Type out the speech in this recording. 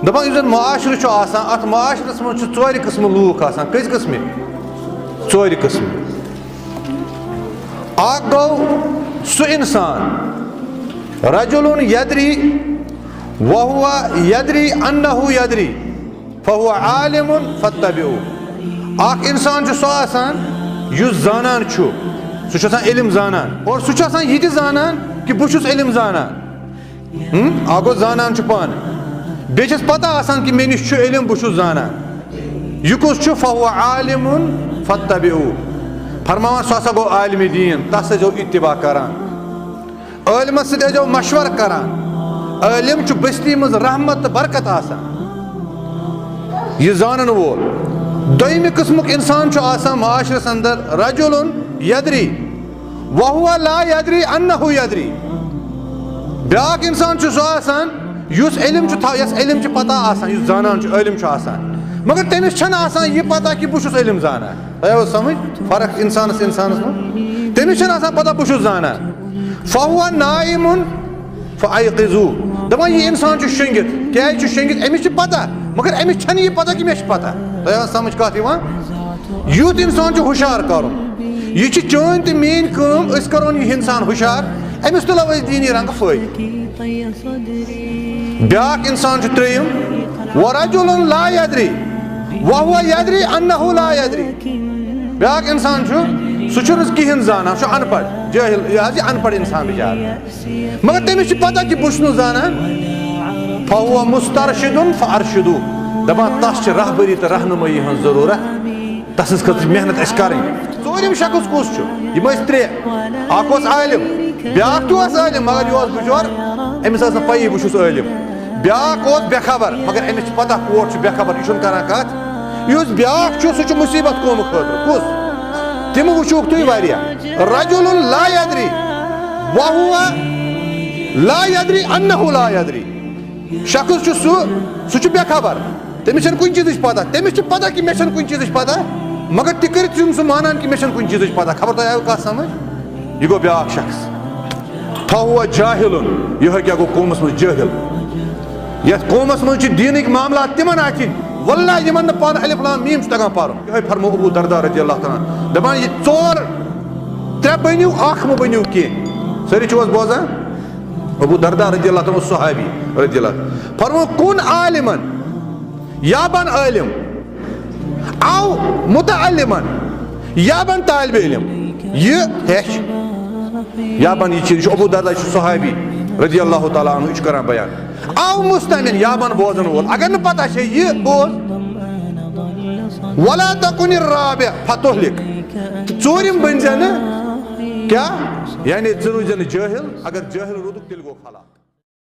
दपान यु माशर अत माशरस मज चोर किस्म लूक कस किस्म चोर किस्म गो सह इंसान रजुल यदरी वहुवा यदरी अन्नहु यदरी फहुवा आलिमुन फत्तबिउ इंसान सह जानान सह इल्म जानान और सह ये जानान कि बहुत इल्म जानान गो जानान पान बेस पता कि मे निश इल्म बहुत जानान यह कुछ फहुवा आलिमुन फत्तबिउ फरमान सह गो आलिम दीन तस जो इत्तिबा करान आलिमस सो मशवर करान आलिम बस्ती मज रहमत बरकत आसान यह जानन वोल दोयम किस्मुक इंसान माशरस अंदर रजुल यदरी वहुवा ला यदरी अन्नहु यदरी ब्याक इंसान सह युस इल्म पता आसान जानान इल्म मगर तमिस छन यह पता कि बहुत इल्म जानान तय समझ फर्क इंसान में तमिस पता बहुत जानान फहुवा नाइमुन फअयक़िज़ू दपान यह इंसान शंगित क्या शंगित अमिस पता मगर अमिस छन यह पता कि मे पता तय समझ कत युत इंसान हुशार कर यह चन तो मेन कम करो यह इंसान हुशार अमिस तुलो दीनी रंग फायदे ब्याक इंसान त्रेयम वरजुल ला यदरी वहुवा यदरी अन्नहु ला यदरी ब्याक इंसान सह कहें जाना सह अनपढ़ जाहिल यह अनपढ़ इंसान बिचार मगर तमिस पता कि बहुत जानान फहुवा मुस्तरशिदुन फअरशिदू दपान तस रहबरी तो रहनुमाई हज जरूरत तस खत मेहनत करें चोरिम शख्स कुस यम त्रे आलिम ब्याक आलिम मगर यह बिचौर अमिस पी बहुत आलिम ब्याक बेखबर मगर अमिस पता कोट बेखबर यह करान कत यह ब्याक सह मुसीबत कौम खतर कुस तम वुक तुम रजुल ला यदरी वहुवा ला यदरी अन्नहु ला यदरी शख्स सह बेखबर तमिस कुछ चीज पता तमिस पता कि मे कुछ चीज पता मगर तह सह मानान कि मे कुछ चीज पता खबर तुम आयो कत समझ यह गो ब्याक शख्स फहुवा जाहिलुन यह क्या गो कौमस मज जाहिल यथ कौमस मज दीनिक मामला तिमन आथिन वल्लाह यमन पान अलिफ लाम मीम तगान पर यह फरमो अबू दरदा रज़ियल्लाहु तआला दपान यह चोर त्रे बनियो अख म बनियो के सरी छस बोजान अबू दरदा रज़ियल्लाहु तआला सहाबी रज़ियल्लाहु फरमो कुन आलिमन या बन आलिम आओ मुतअल्लिमन या बन तालिब इल्म यह हेच या बन यह चीज अबू दरदा सहाबी रज़ियल्लाहु तआला अन्हु करान बयान आओ मुस्तमिन या बन बोजन वोल अगर न पता यह बोज वला तकुन राबि फतुहलिक चोरिम बन क्या यानी जन जाहिल अगर जाहिल रुदुक तिल गो खलाक।